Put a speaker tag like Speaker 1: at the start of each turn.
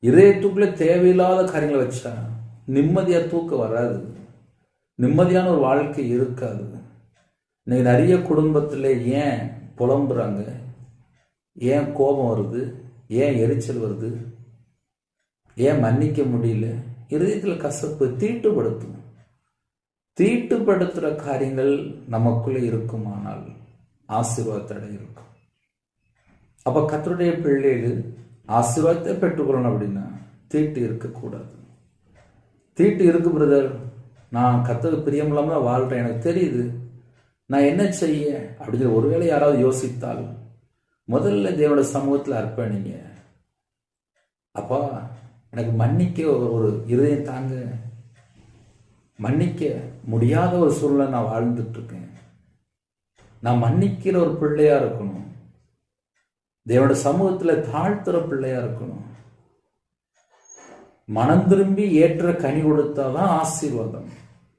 Speaker 1: இதயத்துக்குள்ளே தேவையில்லாத காரியங்களை வச்சா நிம்மதியாக தூக்கம் வராது, நிம்மதியான ஒரு வாழ்க்கை இருக்காது. இன்னைக்கு நிறைய குடும்பத்தில் ஏன் புலம்புறாங்க, ஏன் கோபம் வருது, ஏன் எரிச்சல் வருது, ஏன் மன்னிக்க முடியல? இருதயத்தில் கசப்பு தீட்டுப்படுத்தும். தீட்டுப்படுத்துகிற காரியங்கள் நமக்குள்ளே இருக்குமானால் ஆசீர்வாதத்தடை இருக்கும். அப்போ கர்த்தருடைய பிள்ளைகள் ஆசீர்வாதத்தை பெற்றுக்கொள்ளணும் அப்படின்னா தீட்டு இருக்கக்கூடாது. தீட்டு இருக்கு பிரதர், நான் கர்த்தருக்கு பிரியமில்லாம வாழ்கிறேன், எனக்கு தெரியுது, நான் என்ன செய்ய அப்படின்னு ஒருவேளை யாராவது யோசித்தால் முதல்ல தேவனோட சமூகத்தில் அர்ப்பணிங்க. அப்பா எனக்கு மன்னிக்க ஒரு இருதயம் தாங்க, மன்னிக்க முடியாத ஒரு சூழ்நிலை நான் வாழ்ந்துட்டு இருக்கேன், நான் மன்னிக்கிற ஒரு பிள்ளையா இருக்கணும், தேவனோட சமூகத்தில் தாழ்த்துற பிள்ளையா இருக்கணும். மனம் திரும்பி ஏற்ற கனி கொடுத்தாதான் ஆசீர்வாதம்.